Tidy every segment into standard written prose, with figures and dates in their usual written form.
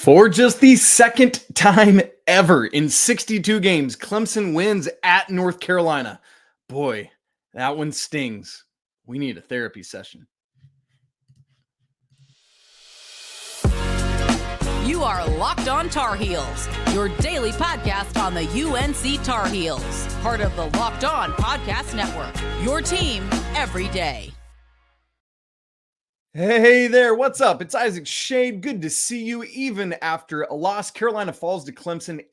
For just the second time ever in 62 games, Clemson wins at North Carolina. Boy, that one stings. We need a therapy session. You are Locked On Tar Heels, your daily podcast on the UNC Tar Heels, part of the Locked On Podcast Network, your team every day. Hey there, what's up? It's Isaac Shade. Good to see you even after a loss. Carolina falls to Clemson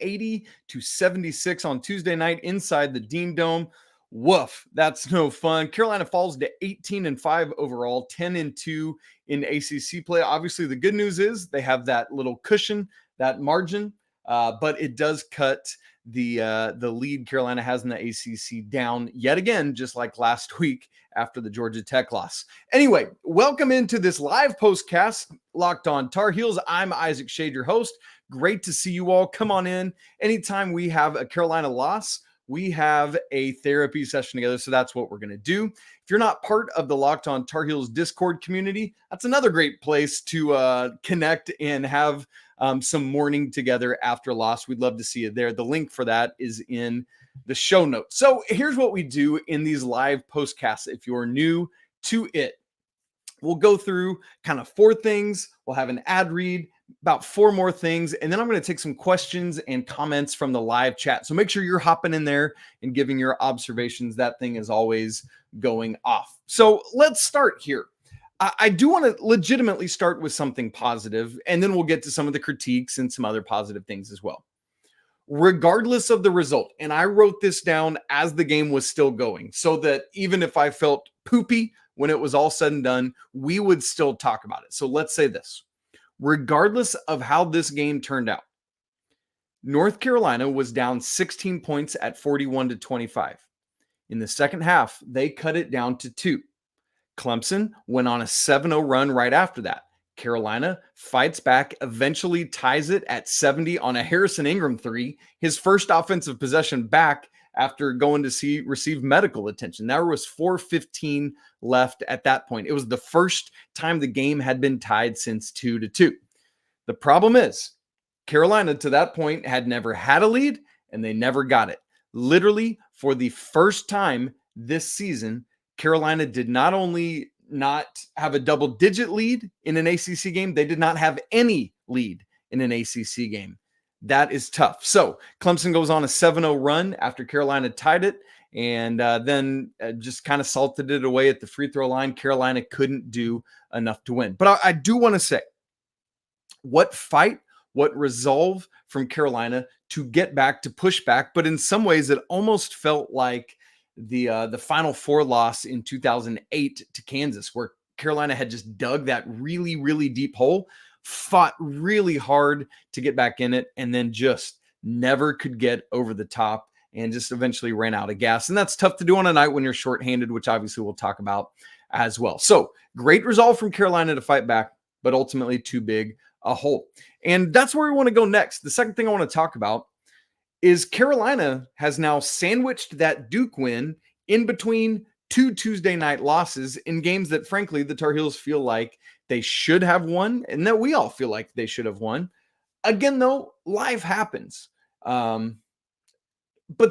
80-76 on Tuesday night inside the Dean Dome. Woof, that's no fun. Carolina falls to 18-5 overall, 10-2 in ACC play. Obviously, the good news is they have that little cushion, that margin, but it does cut the lead Carolina has in the ACC down yet again, just like last week after the Georgia Tech loss. Anyway, welcome into this live postcast, Locked On Tar Heels. I'm Isaac Shade, your host. Great to see you all. Come on in. Anytime we have a Carolina loss, we have a therapy session together, so that's what we're going to do. If you're not part of the Locked On Tar Heels Discord community, that's another great place to connect and have some morning together after a loss. We'd love to see you there. The link for that is in the show notes. So here's what we do in these live postcasts. If you're new to it, we'll go through kind of 4 things. We'll have an ad read, about 4 more things, and then I'm going to take some questions and comments from the live chat. So make sure you're hopping in there and giving your observations. That thing is always going off. So let's start here. I do want to legitimately start with something positive, and then we'll get to some of the critiques and some other positive things as well. Regardless of the result, and I wrote this down as the game was still going, so that even if I felt poopy when it was all said and done, we would still talk about it. So let's say this. Regardless of how this game turned out, North Carolina was down 16 points at 41-25. In the second half, they cut it down to 2. Clemson went on a 7-0 run right after that. Carolina fights back, eventually ties it at 70 on a Harrison Ingram 3, his first offensive possession back after going to receive medical attention. There was 4:15 left at that point. It was the first time the game had been tied since 2-2. The problem is Carolina to that point had never had a lead and they never got it. Literally for the first time this season, Carolina did not only not have a double-digit lead in an ACC game, they did not have any lead in an ACC game. That is tough. So Clemson goes on a 7-0 run after Carolina tied it, and then just kind of salted it away at the free throw line. Carolina couldn't do enough to win. But I do want to say, what fight, what resolve from Carolina to get back, to push back. But in some ways, it almost felt like the Final Four loss in 2008 to Kansas, where Carolina had just dug that really, really deep hole, fought really hard to get back in it, and then just never could get over the top and just eventually ran out of gas. And that's tough to do on a night when you're shorthanded, which obviously we'll talk about as well. So great resolve from Carolina to fight back, but ultimately too big a hole. And that's where we want to go next. The second thing I want to talk about is Carolina has now sandwiched that Duke win in between 2 Tuesday night losses in games that, frankly, the Tar Heels feel like they should have won and that we all feel like they should have won. Again, though, life happens. But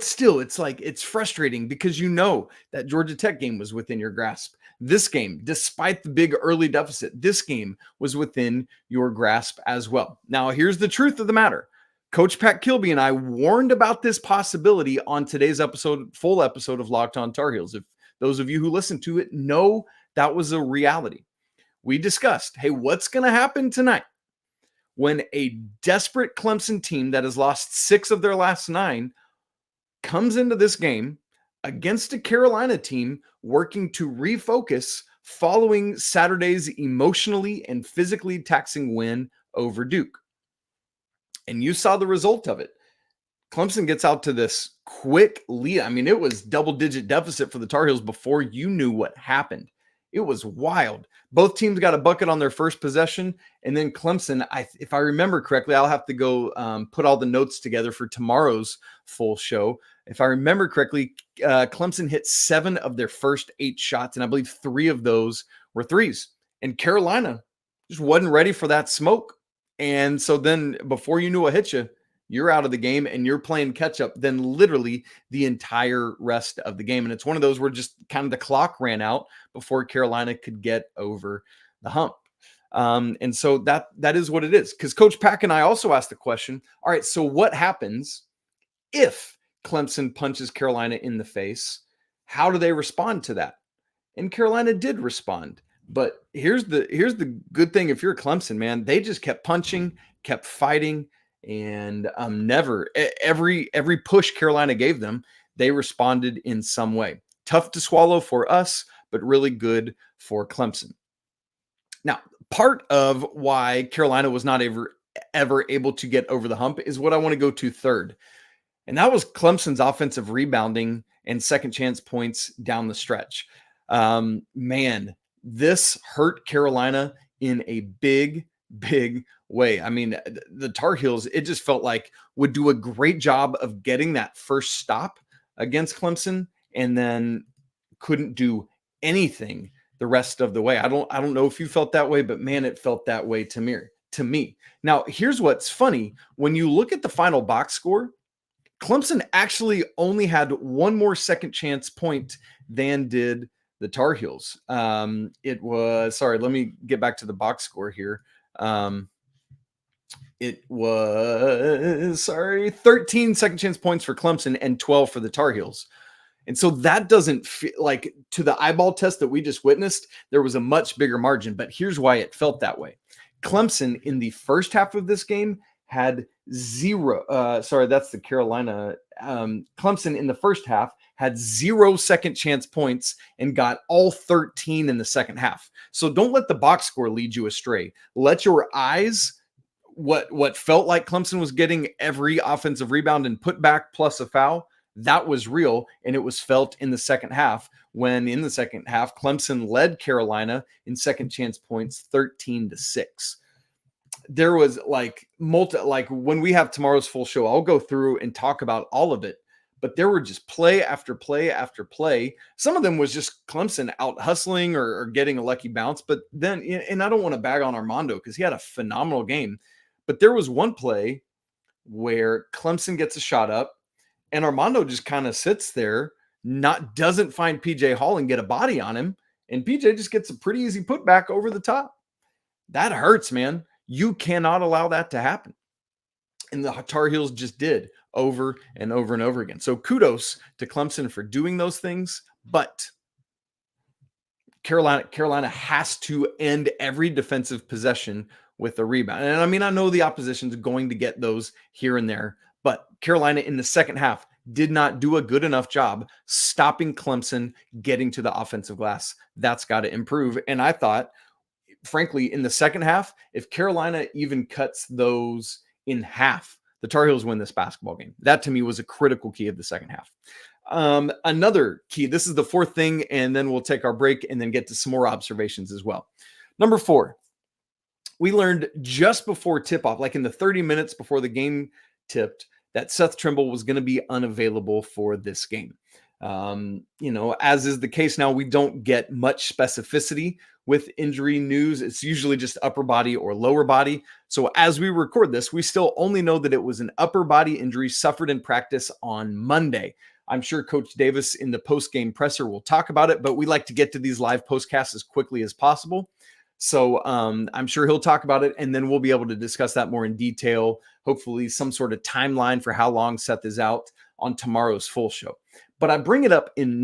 still, it's frustrating because you know that Georgia Tech game was within your grasp. This game, despite the big early deficit, this game was within your grasp as well. Now, here's the truth of the matter. Coach Pat Kilby and I warned about this possibility on today's full episode of Locked On Tar Heels. If those of you who listened to it know that was a reality. We discussed, hey, what's going to happen tonight when a desperate Clemson team that has lost 6 of their last 9 comes into this game against a Carolina team working to refocus following Saturday's emotionally and physically taxing win over Duke. And you saw the result of it. Clemson gets out to this quick lead. I mean, it was double-digit deficit for the Tar Heels before you knew what happened. It was wild. Both teams got a bucket on their first possession, and then Clemson, if I remember correctly, I'll have to go put all the notes together for tomorrow's full show. If I remember correctly, Clemson hit 7 of their first 8 shots, and I believe 3 of those were threes. And Carolina just wasn't ready for that smoke. And so then before you knew what hit you, you're out of the game and you're playing catch up then literally the entire rest of the game. And it's one of those where just kind of the clock ran out before Carolina could get over the hump. And so that is what it is. Because Coach Pack and I also asked the question, all right, so what happens if Clemson punches Carolina in the face? How do they respond to that? And Carolina did respond. But here's the good thing. If you're Clemson, man, they just kept punching, kept fighting, and every push Carolina gave them, they responded in some way. Tough to swallow for us, but really good for Clemson. Now, part of why Carolina was not ever able to get over the hump is what I want to go to third. And that was Clemson's offensive rebounding and second chance points down the stretch. Man, this hurt Carolina in a big way. I mean, the Tar Heels, it just felt like would do a great job of getting that first stop against Clemson and then couldn't do anything the rest of the way. I don't know if you felt that way, but man, it felt that way to me. Now, here's what's funny. When you look at the final box score, Clemson actually only had one more second chance point than did the Tar Heels. It was, sorry, let me get back to the box score here. It was, 13 second chance points for Clemson and 12 for the Tar Heels. And so that doesn't feel like, to the eyeball test that we just witnessed, there was a much bigger margin. But here's why it felt that way. Clemson in the first half of this game had that's the Carolina. Clemson in the first half had 0 second chance points and got all 13 in the second half. So don't let the box score lead you astray. Let your eyes, what felt like Clemson was getting every offensive rebound and putback plus a foul, that was real, and it was felt in the second half when in the second half, Clemson led Carolina in second chance points 13-6. There was like when we have tomorrow's full show, I'll go through and talk about all of it, but there were just play after play after play. Some of them was just Clemson out hustling or getting a lucky bounce. But then, and I don't want to bag on Armando because he had a phenomenal game, but there was one play where Clemson gets a shot up and Armando just kind of sits there, doesn't find PJ Hall and get a body on him. And PJ just gets a pretty easy putback over the top. That hurts, man. You cannot allow that to happen. And the Tar Heels just did over and over and over again. So kudos to Clemson for doing those things. But Carolina has to end every defensive possession with a rebound. And I mean, I know the opposition's going to get those here and there, but Carolina in the second half did not do a good enough job stopping Clemson getting to the offensive glass. That's got to improve. And I thought, frankly, in the second half, if Carolina even cuts those in half, the Tar Heels win this basketball game. That to me was a critical key of the second half. Another key, this is the fourth thing, and then we'll take our break and then get to some more observations as well. Number 4, we learned just before tip-off, like in the 30 minutes before the game tipped, that Seth Trimble was going to be unavailable for this game. As is the case now, we don't get much specificity with injury news. It's usually just upper body or lower body. So as we record this, we still only know that it was an upper body injury suffered in practice on Monday. I'm sure Coach Davis in the post-game presser will talk about it, but we like to get to these live postcasts as quickly as possible. So I'm sure he'll talk about it, and then we'll be able to discuss that more in detail, hopefully some sort of timeline for how long Seth is out on tomorrow's full show. But I bring it up in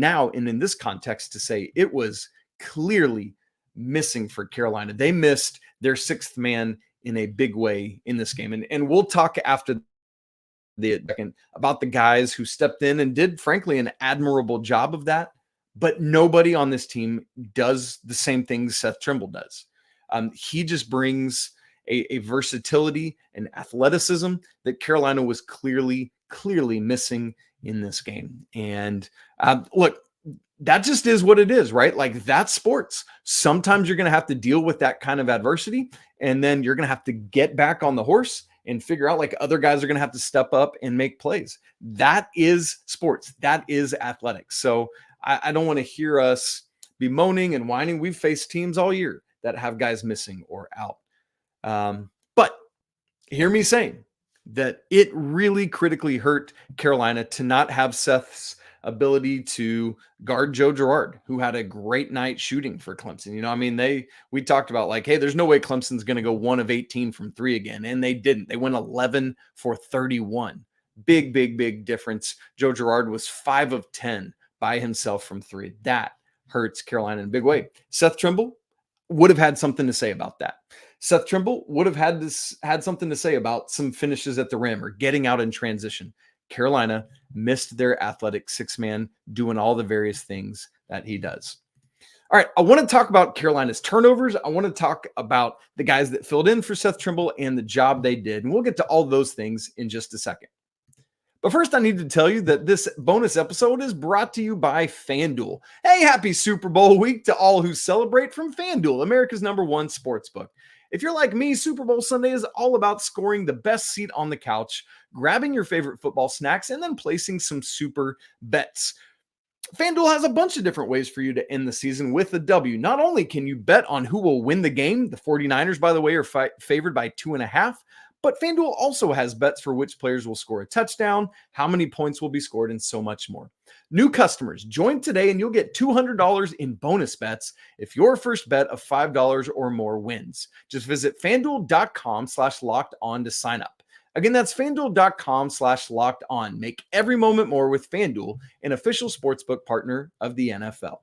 this context to say it was clearly missing for Carolina. They missed their sixth man in a big way in this game. And we'll talk after the second about the guys who stepped in and did, frankly, an admirable job of that. But nobody on this team does the same things Seth Trimble does. He just brings a versatility and athleticism that Carolina was clearly missing in this game. And look, that just is what it is, right? Like, that's sports. Sometimes you're going to have to deal with that kind of adversity, and then you're going to have to get back on the horse and figure out, like, other guys are going to have to step up and make plays. That is sports. That is athletics. So I don't want to hear us bemoaning and whining. We've faced teams all year that have guys missing or out. But hear me saying that it really critically hurt Carolina to not have Seth's ability to guard Joe Girard, who had a great night shooting for Clemson. I mean, we talked about like, hey, there's no way Clemson's going to go 1 of 18 from 3 again. And they didn't. They went 11 for 31. Big difference. Joe Girard was 5 of 10 by himself from 3. That hurts Carolina in a big way. Seth Trimble would have had something to say about that. Seth Trimble would have had something to say about some finishes at the rim or getting out in transition. Carolina missed their athletic 6-man doing all the various things that he does. All right, I want to talk about Carolina's turnovers. I want to talk about the guys that filled in for Seth Trimble and the job they did. And we'll get to all those things in just a second. But first, I need to tell you that this bonus episode is brought to you by FanDuel. Hey, happy Super Bowl week to all who celebrate from FanDuel, America's #1 sportsbook. If you're like me, Super Bowl Sunday is all about scoring the best seat on the couch, grabbing your favorite football snacks, and then placing some super bets. FanDuel has a bunch of different ways for you to end the season with a W. Not only can you bet on who will win the game, the 49ers, by the way, are favored by 2.5, but FanDuel also has bets for which players will score a touchdown, how many points will be scored, and so much more. New customers, join today and you'll get $200 in bonus bets if your first bet of $5 or more wins. Just visit FanDuel.com/locked-on to sign up. Again, that's FanDuel.com/locked-on. Make every moment more with FanDuel, an official sportsbook partner of the NFL.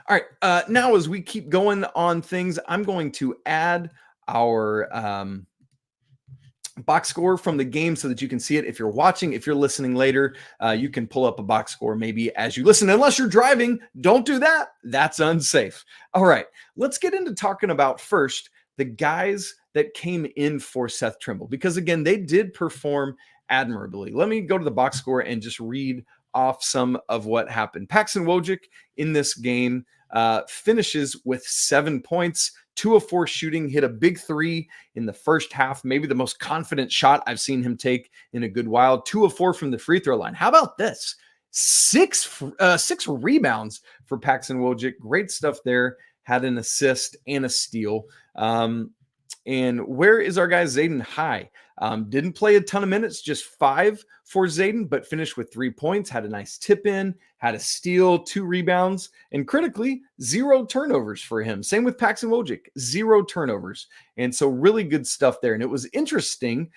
All right, now as we keep going on things, I'm going to add our box score from the game so that you can see it. If you're watching, if you're listening later, you can pull up a box score maybe as you listen. Unless you're driving, don't do that. That's unsafe. All right, let's get into talking about first the guys that came in for Seth Trimble, because again, they did perform admirably. Let me go to the box score and just read off some of what happened. Paxson Wojcik in this game finishes with 7 points, 2 of 4 shooting, hit a big 3 in the first half, maybe the most confident shot I've seen him take in a good while. 2 of 4 from the free throw line. How about this? 6 rebounds for Paxson Wojcik. Great stuff there. Had an assist and a steal. And where is our guy Zayden High? Didn't play a ton of minutes, just 5 for Zayden, but finished with 3 points, had a nice tip in, had a steal, 2 rebounds, and critically, 0 turnovers for him. Same with Paxson Wojcik, 0 turnovers. And so really good stuff there. And it was interesting.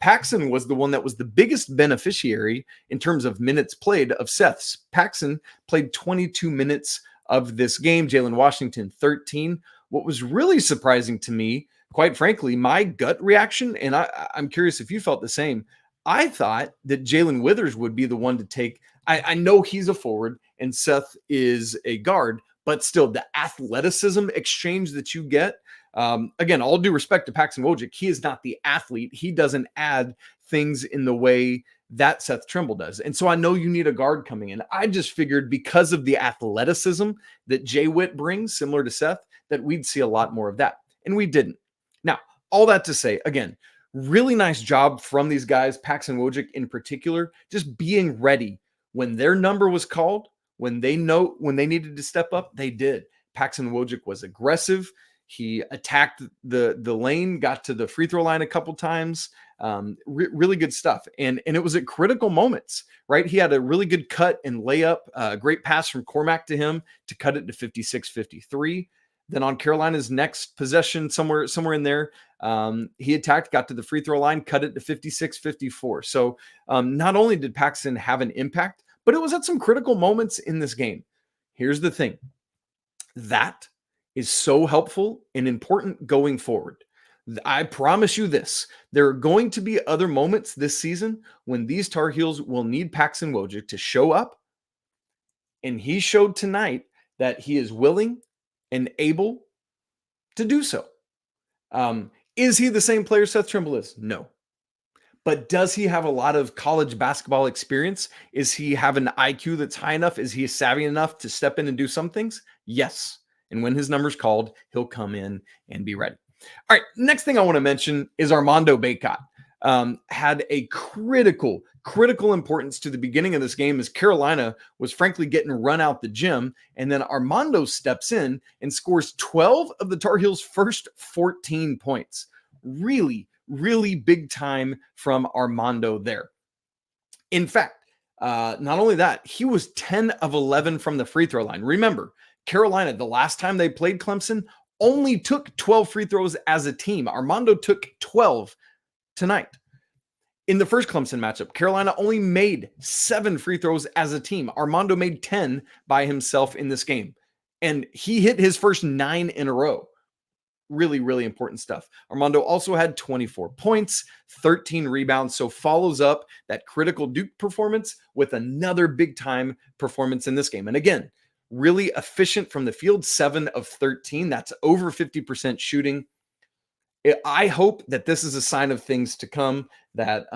Paxson was the one that was the biggest beneficiary in terms of minutes played of Seth's. Paxson played 22 minutes of this game. Jalen Washington, 13. What was really surprising to me, quite frankly, my gut reaction, and I'm curious if you felt the same, I thought that Jalen Withers would be the one to take. I know he's a forward and Seth is a guard, but still the athleticism exchange that you get, again, all due respect to Paxson Wojcik, he is not the athlete. He doesn't add things in the way that Seth Trimble does. And so I know you need a guard coming in. I just figured because of the athleticism that Jay Witt brings, similar to Seth, that we'd see a lot more of that. And we didn't. Now, all that to say, again, really nice job from these guys, Paxson Wojcik in particular, just being ready when their number was called, when they needed to step up, they did. Paxson Wojcik was aggressive. He attacked the lane, got to the free throw line a couple times. Really good stuff. And it was at critical moments, right? He had a really good cut and layup, a great pass from Cormac to him to cut it to 56-53. Then on Carolina's next possession, somewhere in there, he attacked, got to the free throw line, cut it to 56-54. So not only did Paxson have an impact, but it was at some critical moments in this game. Here's the thing. That is so helpful and important going forward. I promise you this. There are going to be other moments this season when these Tar Heels will need Paxson Wojcik to show up. And he showed tonight that he is willing and able to do so. Is he the same player Seth Trimble is? No. But does he have a lot of college basketball experience? Is he have an IQ that's high enough? Is he savvy enough to step in and do some things? Yes. And when his number's called, he'll come in and be ready. All right, next thing I want to mention is Armando Bacot. Had a critical importance to the beginning of this game as Carolina was frankly getting run out the gym. And then Armando steps in and scores 12 of the Tar Heels' first 14 points. Really really big time from Armando there. In fact, not only that, he was 10 of 11 from the free throw line. Remember, Carolina, the last time they played Clemson, only took 12 free throws as a team. Armando took 12 tonight. In the first Clemson matchup, Carolina only made 7 free throws as a team. Armando made 10 by himself in this game. And he hit his first 9 in a row. Really, really important stuff. Armando also had 24 points, 13 rebounds, so follows up that critical Duke performance with another big-time performance in this game. And again, really efficient from the field, 7 of 13. That's over 50% shooting. I hope that this is a sign of things to come, that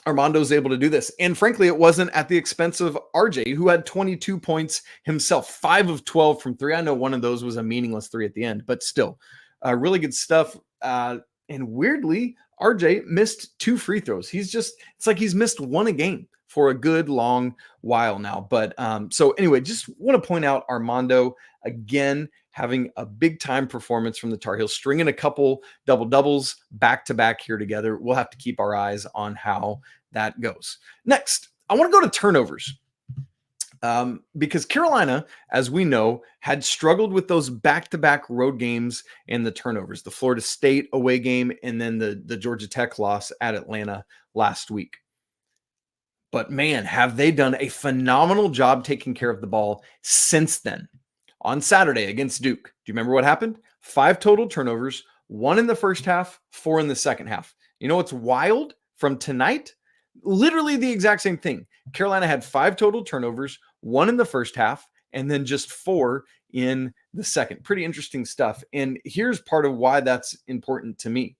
Armando's able to do this. And frankly, it wasn't at the expense of RJ, who had 22 points himself, 5 of 12 from 3. I know one of those was a meaningless 3 at the end, but still, really good stuff. And weirdly, RJ missed 2 free throws. It's like he's missed 1 a game for a good long while now. But so anyway, just want to point out Armando again, having a big time performance from the Tar Heels, stringing a couple double doubles back to back here together. We'll have to keep our eyes on how that goes. Next, I want to go to turnovers. Because Carolina, as we know, had struggled with those back-to-back road games and the turnovers, the Florida State away game and then the Georgia Tech loss at Atlanta last week. But man, have they done a phenomenal job taking care of the ball since then. On Saturday against Duke, do you remember what happened? 5 total turnovers, 1 in the first half, 4 in the second half. You know what's wild from tonight? Literally the exact same thing. Carolina had 5 total turnovers, 1 in the first half, and then just 4 in the second. Pretty interesting stuff. And here's part of why that's important to me.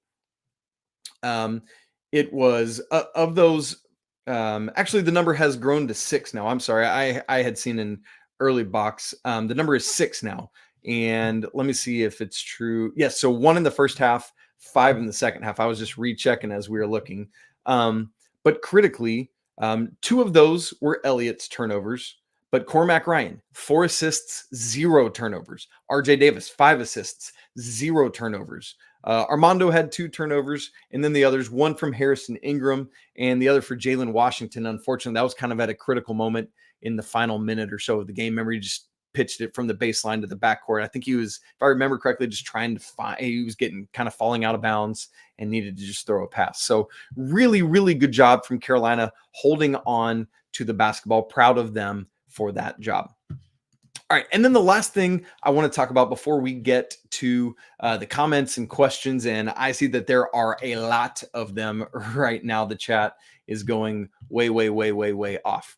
It was of those, actually the number has grown to 6 now. I'm sorry. I had seen an early box. The number is 6 now. And let me see if it's true. Yes. So 1 in the first half, 5 in the second half. I was just rechecking as we were looking. But critically, 2 of those were Elliott's turnovers, but Cormac Ryan, 4 assists, 0 turnovers. RJ Davis, 5 assists, 0 turnovers. Armando had 2 turnovers, and then the others, 1 from Harrison Ingram and the other for Jalen Washington. Unfortunately, that was kind of at a critical moment in the final minute or so of the game. Remember, he just pitched it from the baseline to the backcourt. I think he was, if I remember correctly, just trying to find, he was getting kind of falling out of bounds and needed to just throw a pass. So really, really good job from Carolina holding on to the basketball. Proud of them for that job. All right. And then the last thing I want to talk about before we get to the comments and questions, and I see that there are a lot of them right now. The chat is going way, way, way, way, way off.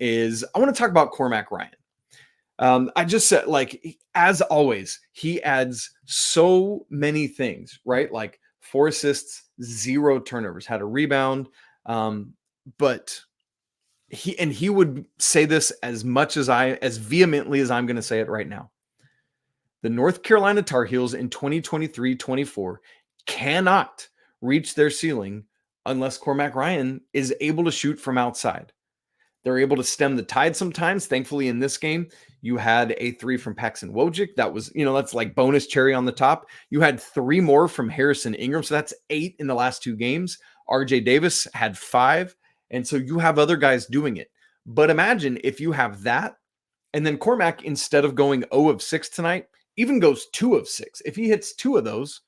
Is I want to talk about Cormac Ryan. I just said, like, as always, he adds so many things, right? Like 4 assists, 0 turnovers, had a rebound. But he would say this as vehemently as I'm going to say it right now. The North Carolina Tar Heels in 2023-24 cannot reach their ceiling unless Cormac Ryan is able to shoot from outside. They're able to stem the tide sometimes. Thankfully, in this game, you had a 3 from Paxson Wojcik. That was, that's like bonus cherry on the top. You had 3 more from Harrison Ingram. So that's 8 in the last 2 games. RJ Davis had 5. And so you have other guys doing it. But imagine if you have that, and then Cormac, instead of going 0 of 6 tonight, even goes 2 of 6. If he hits 2 of those,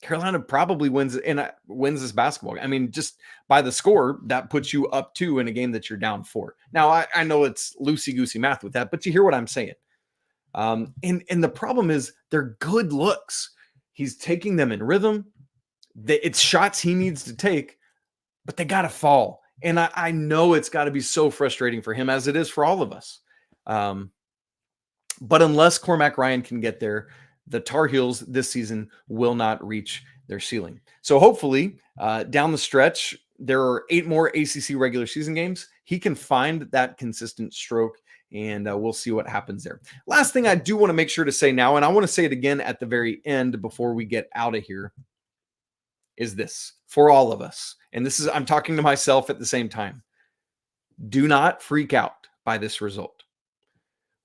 Carolina probably wins this basketball. I mean, just by the score, that puts you up 2 in a game that you're down 4. Now, I know it's loosey-goosey math with that, but you hear what I'm saying. And the problem is they're good looks. He's taking them in rhythm. It's shots he needs to take, but they got to fall. And I know it's got to be so frustrating for him, as it is for all of us. But unless Cormac Ryan can get there, the Tar Heels this season will not reach their ceiling. So hopefully down the stretch, there are 8 more ACC regular season games. He can find that consistent stroke, and we'll see what happens there. Last thing I do want to make sure to say now, and I want to say it again at the very end before we get out of here, is this for all of us. And this is, I'm talking to myself at the same time. Do not freak out by this result.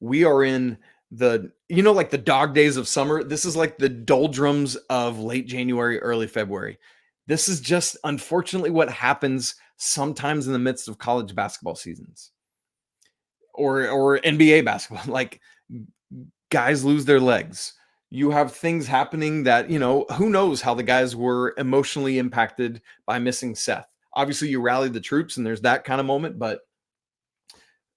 We are in like the dog days of summer. This is like the doldrums of late January, early February. This is just unfortunately what happens sometimes in the midst of college basketball seasons or NBA basketball. Like guys lose their legs. You have things happening that, who knows how the guys were emotionally impacted by missing Seth. Obviously, you rallied the troops and there's that kind of moment. But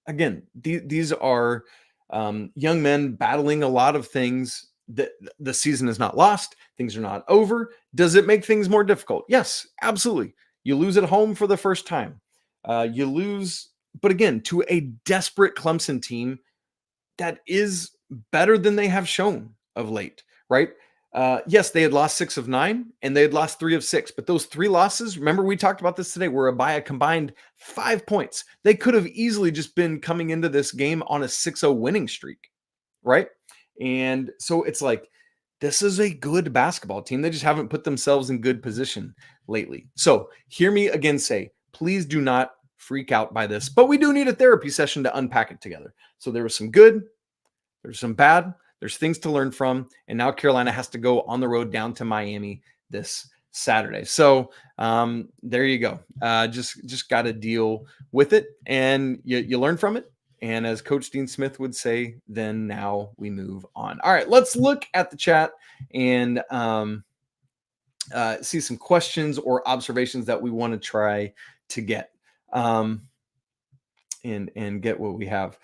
again, these are young men battling a lot of things. That the season is not lost. Things are not over. Does it make things more difficult? Yes, absolutely. You lose at home for the first time. You lose, but again, to a desperate Clemson team that is better than they have shown of late, right? Yes, they had lost 6 of 9 and they had lost 3 of 6, but those 3 losses, remember we talked about this today, were by a combined 5 points. They could have easily just been coming into this game on a 6-0 winning streak, right? And so it's like, this is a good basketball team. They just haven't put themselves in good position lately. So hear me again say, please do not freak out by this, but we do need a therapy session to unpack it together. So there was some good, there's some bad, there's things to learn from, and now Carolina has to go on the road down to Miami this Saturday. So there you go. Just got to deal with it, and you learn from it. And as Coach Dean Smith would say, then now we move on. All right, let's look at the chat and see some questions or observations that we want to try to get. And get what we have.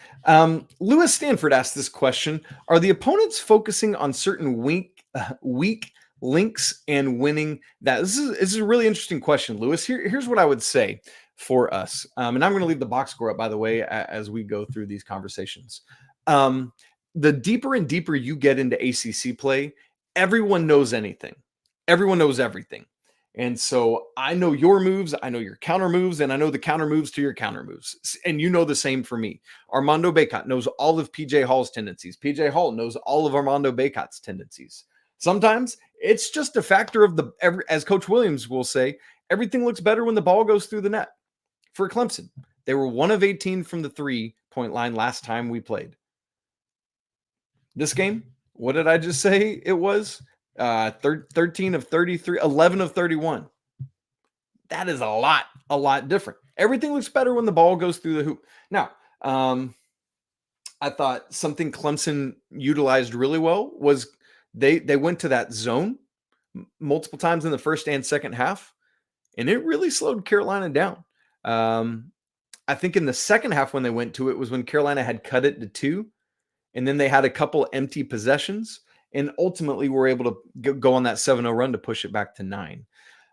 Lewis Stanford asked this question: are the opponents focusing on certain weak links and winning that? This is a really interesting question, Lewis. Here's what I would say for us. And I'm going to leave the box score up, by the way, as we go through these conversations. The deeper and deeper you get into ACC play, everyone knows anything. Everyone knows everything. And so I know your moves, I know your counter moves, and I know the counter moves to your counter moves. And you know the same for me. Armando Bacot knows all of PJ Hall's tendencies. PJ Hall knows all of Armando Bacot's tendencies. Sometimes it's just a factor of as Coach Williams will say, everything looks better when the ball goes through the net. For Clemson, they were 1 of 18 from the 3-point line last time we played. This game, what did I just say it was? 13 of 33, 11 of 31. That is a lot different. Everything looks better when the ball goes through the hoop. Now, I thought something Clemson utilized really well was they went to that zone multiple times in the first and second half, and it really slowed Carolina down. I think in the second half when they went to it was when Carolina had cut it to 2, and then they had a couple empty possessions, and ultimately were able to go on that 7-0 run to push it back to 9.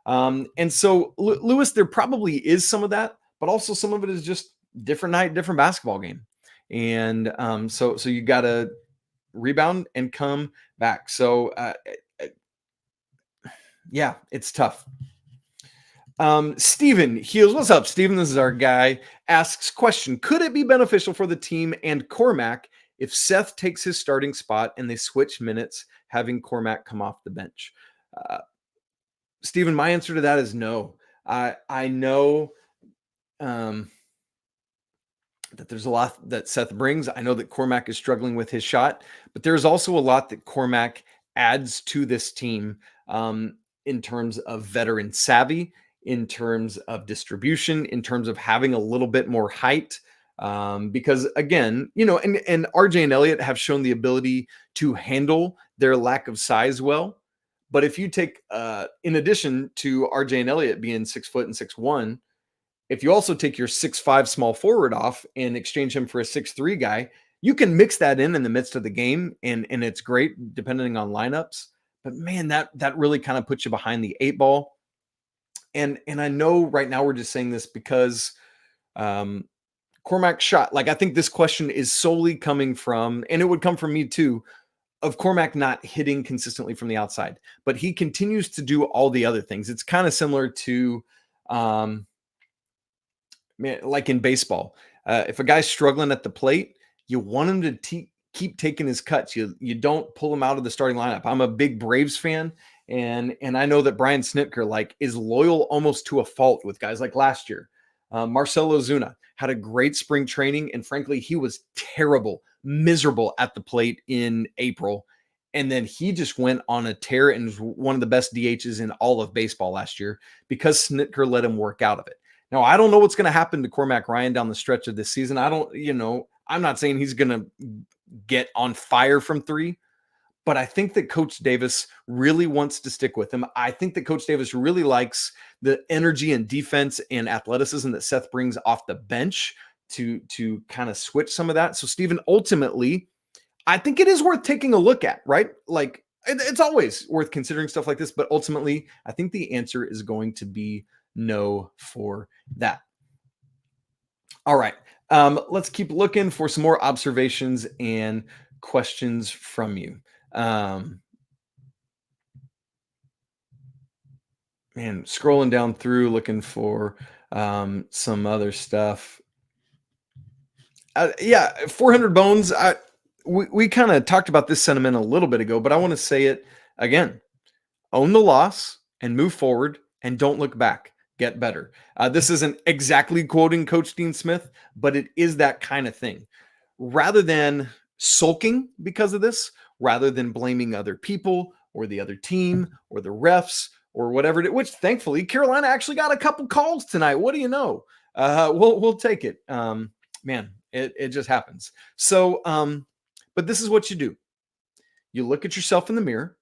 And so, Lewis, there probably is some of that, but also some of it is just different night, different basketball game. And so you got to rebound and come back. So, yeah, it's tough. Steven Heels, what's up, Steven? This is our guy. Asks question: could it be beneficial for the team and Cormac if Seth takes his starting spot and they switch minutes, having Cormac come off the bench? Steven, my answer to that is no. I know that there's a lot that Seth brings. I know that Cormac is struggling with his shot, but there's also a lot that Cormac adds to this team in terms of veteran savvy, in terms of distribution, in terms of having a little bit more height. Because again, and RJ and Elliott have shown the ability to handle their lack of size well. But if you take, in addition to RJ and Elliott being 6 foot and 6'1", if you also take your 6'5" small forward off and exchange him for a 6'3" guy, you can mix that in the midst of the game, and it's great depending on lineups. But man, that really kind of puts you behind the 8 ball. And I know right now we're just saying this because Cormac shot. Like, I think this question is solely coming from, and it would come from me too, of Cormac not hitting consistently from the outside, but he continues to do all the other things. It's kind of similar to, like in baseball, if a guy's struggling at the plate, you want him to keep taking his cuts. You don't pull him out of the starting lineup. I'm a big Braves fan, and I know that Brian Snitker is loyal almost to a fault with guys like last year. Marcelo Zuna had a great spring training, and frankly, he was terrible, miserable at the plate in April. And then he just went on a tear and was one of the best DHs in all of baseball last year because Snitker let him work out of it. Now, I don't know what's going to happen to Cormac Ryan down the stretch of this season. I'm not saying he's going to get on fire from 3, but I think that Coach Davis really wants to stick with him. I think that Coach Davis really likes the energy and defense and athleticism that Seth brings off the bench to kind of switch some of that. So, Stephen, ultimately, I think it is worth taking a look at, right? Like, it's always worth considering stuff like this, but ultimately, I think the answer is going to be no for that. All right. Let's keep looking for some more observations and questions from you. Scrolling down through looking for some other stuff. 400 Bones. We kind of talked about this sentiment a little bit ago, but I want to say it again. Own the loss and move forward and don't look back. Get better. This isn't exactly quoting Coach Dean Smith, but it is that kind of thing. Rather than sulking because of this, rather than blaming other people or the other team or the refs or whatever, which thankfully Carolina actually got a couple calls tonight. What do you know? We'll take it. It just happens. So, but this is what you do. You look at yourself in the mirror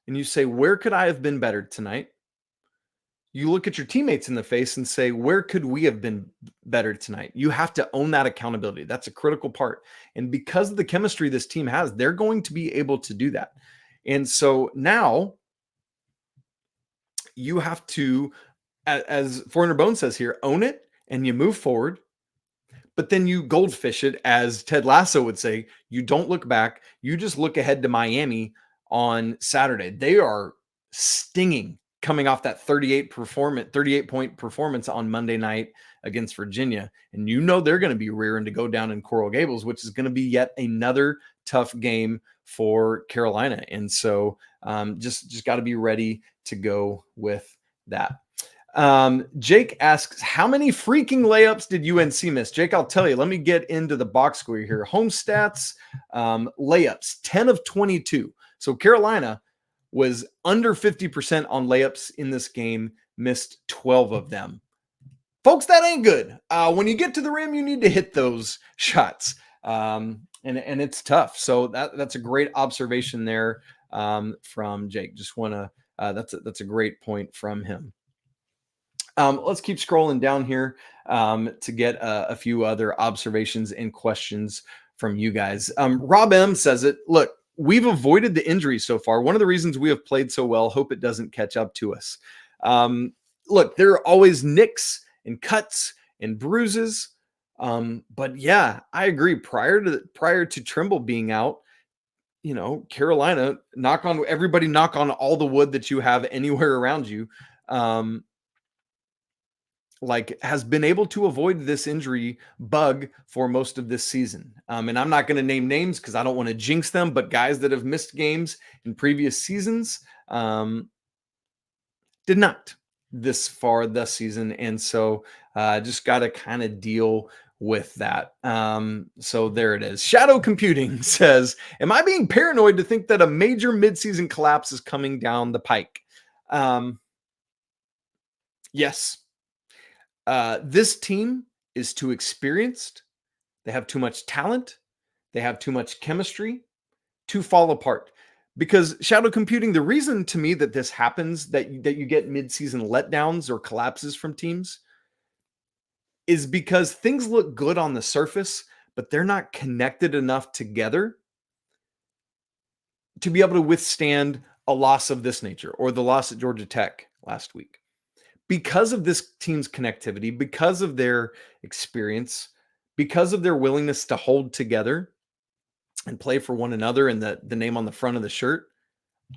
and you say, where could I have been better tonight? You look at your teammates in the face and say, where could we have been better tonight? You have to own that accountability. That's a critical part. And because of the chemistry this team has, they're going to be able to do that. And so now you have to, as 400 Bones says here, own it and you move forward. But then you goldfish it, as Ted Lasso would say. You don't look back. You just look ahead to Miami on Saturday. They are stinging coming off that 38-point performance on Monday night against Virginia. And they're going to be rearing to go down in Coral Gables, which is going to be yet another tough game for Carolina. And so just got to be ready to go with that. Jake asks, how many freaking layups did UNC miss? Jake, I'll tell you, let me get into the box score here. Home stats, layups, 10 of 22. So Carolina was under 50% on layups in this game, missed 12 of them. Folks, that ain't good. When you get to the rim, you need to hit those shots. And it's tough. So that's a great observation there from Jake. Just want to, that's a great point from him. Let's keep scrolling down here to get a few other observations and questions from you guys. Rob M says it. Look, we've avoided the injuries so far. One of the reasons we have played so well, hope it doesn't catch up to us. Look, there are always nicks and cuts and bruises. But yeah, I agree. Prior to Trimble being out, Carolina, knock on all the wood that you have anywhere around you. Has been able to avoid this injury bug for most of this season. And I'm not going to name names because I don't want to jinx them, but guys that have missed games in previous seasons did not this far this season. And so just got to kind of deal with that. So there it is. Shadow Computing says, am I being paranoid to think that a major midseason collapse is coming down the pike? Yes. This team is too experienced. They have too much talent. They have too much chemistry to fall apart. Because Shadow Computing, the reason to me that this happens, that you get mid-season letdowns or collapses from teams, is because things look good on the surface, but they're not connected enough together to be able to withstand a loss of this nature or the loss at Georgia Tech last week. Because of this team's connectivity, because of their experience, because of their willingness to hold together and play for one another and the name on the front of the shirt,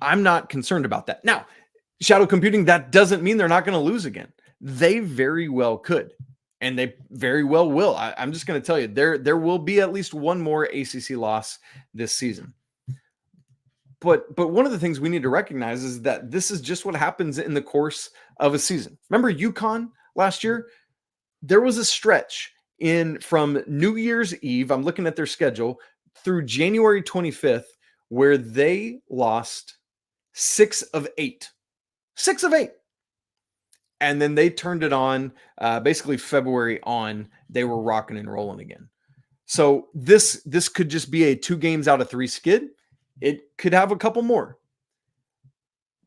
I'm not concerned about that. Now, Shadow Computing, that doesn't mean they're not going to lose again. They very well could, and they very well will. I'm just going to tell you, there will be at least one more ACC loss this season. But one of the things we need to recognize is that this is just what happens in the course of a season. Remember UConn last year? there was a stretch in from New Year's Eve, I'm looking at their schedule, through January 25th, where they lost 6 of 8. 6 of 8. And then they turned it on, basically February on, they were rocking and rolling again. So this could just be a 2 games out of 3 skid. It could have a couple more.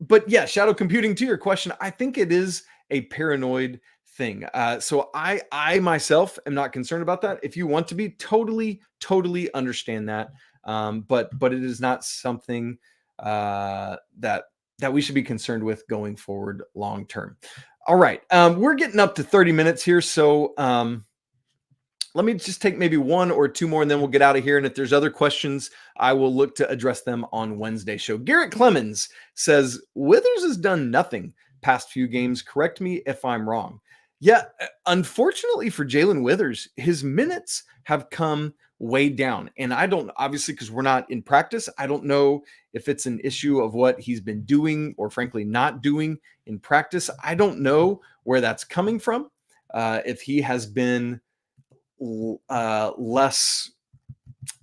But yeah, shadow computing, to your question, I think it is a paranoid thing. So I myself am not concerned about that. If you want to be, totally understand that. But it is not something that we should be concerned with going forward long term. All right, we're getting up to 30 minutes here, so let me just take maybe 1 or 2 more, and then we'll get out of here. And if there's other questions, I will look to address them on Wednesday show. Garrett Clemens says, Withers has done nothing past few games. Correct me if I'm wrong. Yeah, unfortunately for Jalen Withers, his minutes have come way down. And I don't, obviously, because we're not in practice, I don't know if it's an issue of what he's been doing or frankly not doing in practice. I don't know where that's coming from. If he has been less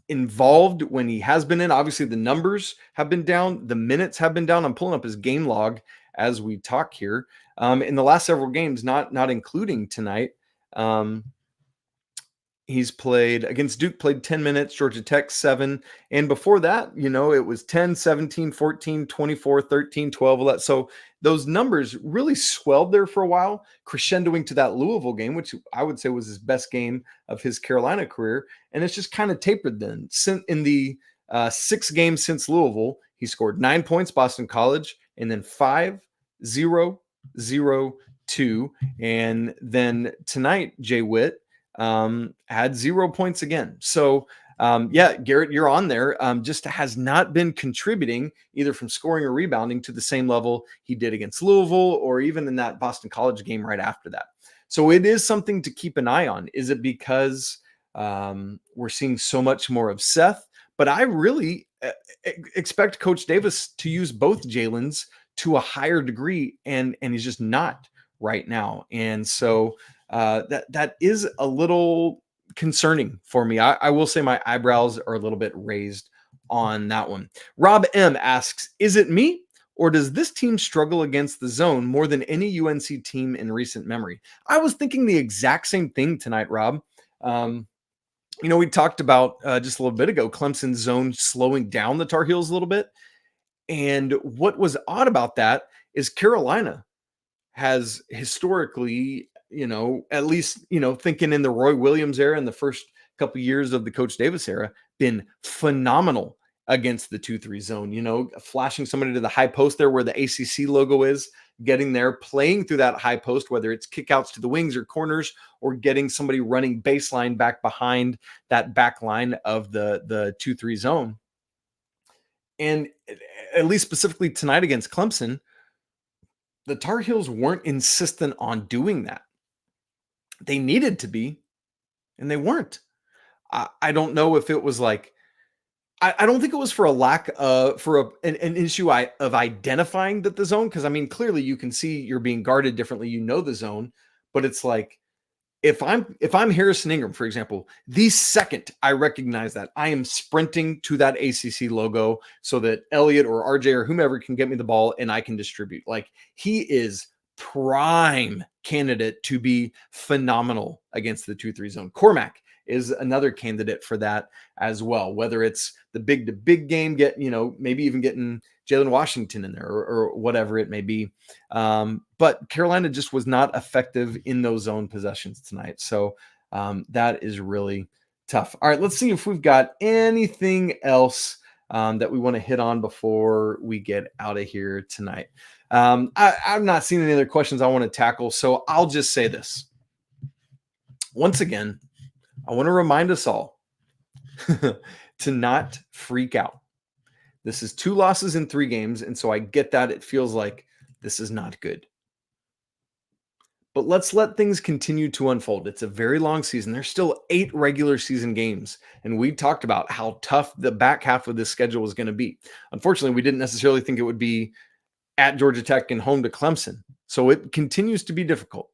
involved when he has been in. Obviously, the numbers have been down. The minutes have been down. I'm pulling up his game log as we talk here. In the last several games, not including tonight, he's played against Duke, played 10 minutes, Georgia Tech 7. And before that, it was 10, 17, 14, 24, 13, 12, 11. So those numbers really swelled there for a while, crescendoing to that Louisville game, which I would say was his best game of his Carolina career. And it's just kind of tapered then. In the 6 games since Louisville, he scored 9 points, Boston College, and then 5, 0, 0, 2. And then tonight, Jay Witt had 0 points again. So yeah, Garrett, you're on there. Just has not been contributing either from scoring or rebounding to the same level he did against Louisville or even in that Boston College game right after that. So it is something to keep an eye on. Is it because we're seeing so much more of Seth? But I really expect Coach Davis to use both Jalen's to a higher degree, and he's just not right now. And so that is a little concerning for me. I will say my eyebrows are a little bit raised on that one. Rob M asks, is it me or does this team struggle against the zone more than any UNC team in recent memory? I was thinking the exact same thing tonight, Rob. We talked about just a little bit ago, Clemson's zone slowing down the Tar Heels a little bit. And what was odd about that is Carolina has historically, at least, thinking in the Roy Williams era and the first couple years of the Coach Davis era, been phenomenal against the 2-3 zone, flashing somebody to the high post there where the ACC logo is, getting there, playing through that high post, whether it's kickouts to the wings or corners or getting somebody running baseline back behind that back line of the 2-3 zone. And at least specifically tonight against Clemson, the Tar Heels weren't insistent on doing that. They needed to be, and they weren't. I don't know if it was like, I don't think it was for a lack of, an issue of identifying that the zone, because I mean, clearly you can see you're being guarded differently, the zone, but it's like, if I'm Harrison Ingram, for example, the second I recognize that, I am sprinting to that ACC logo so that Elliott or RJ or whomever can get me the ball and I can distribute. Like, he is prime candidate to be phenomenal against the 2-3 zone. Cormac is another candidate for that as well, whether it's the big to big game, maybe even getting Jalen Washington in there or whatever it may be. But Carolina just was not effective in those zone possessions tonight. So that is really tough. All right, let's see if we've got anything else that we want to hit on before we get out of here tonight. I'm not seeing any other questions I want to tackle, so I'll just say this. Once again, I want to remind us all to not freak out. This is 2 losses in 3 games, and so I get that it feels like this is not good. But let's let things continue to unfold. It's a very long season. There's still 8 regular season games, and we talked about how tough the back half of this schedule was going to be. Unfortunately, we didn't necessarily think it would be at Georgia Tech and home to Clemson, so it continues to be difficult.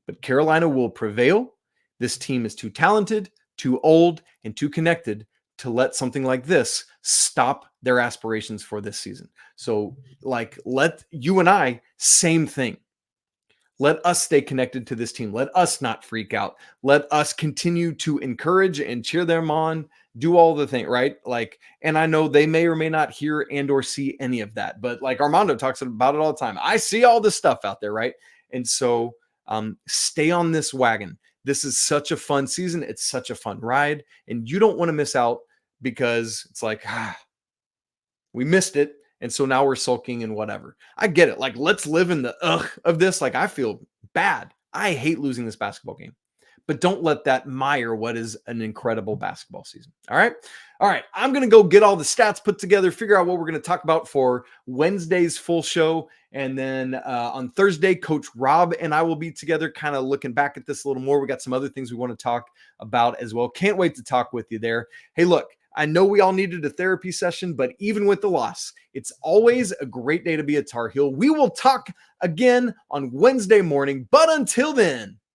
but Carolina will prevail. This team is too talented, too old, and too connected to let something like this stop their aspirations for this season. So, like, let you and I, same thing. Let us stay connected to this team. Let us not freak out. Let us continue to encourage and cheer them on, do all the thing, right? Like, and I know they may or may not hear and or see any of that, but like Armando talks about it all the time. I see all this stuff out there, right? And so stay on this wagon. This is such a fun season. It's such a fun ride, and you don't want to miss out because it's like, we missed it. And so now we're sulking and whatever. I get it. Like, let's live in the of this. Like, I feel bad. I hate losing this basketball game. But don't let that mire what is an incredible basketball season. All right. All right. I'm going to go get all the stats put together, figure out what we're going to talk about for Wednesday's full show. And then on Thursday, Coach Rob and I will be together kind of looking back at this a little more. We got some other things we want to talk about as well. Can't wait to talk with you there. Hey, look. I know we all needed a therapy session, but even with the loss, it's always a great day to be a Tar Heel. We will talk again on Wednesday morning, but until then,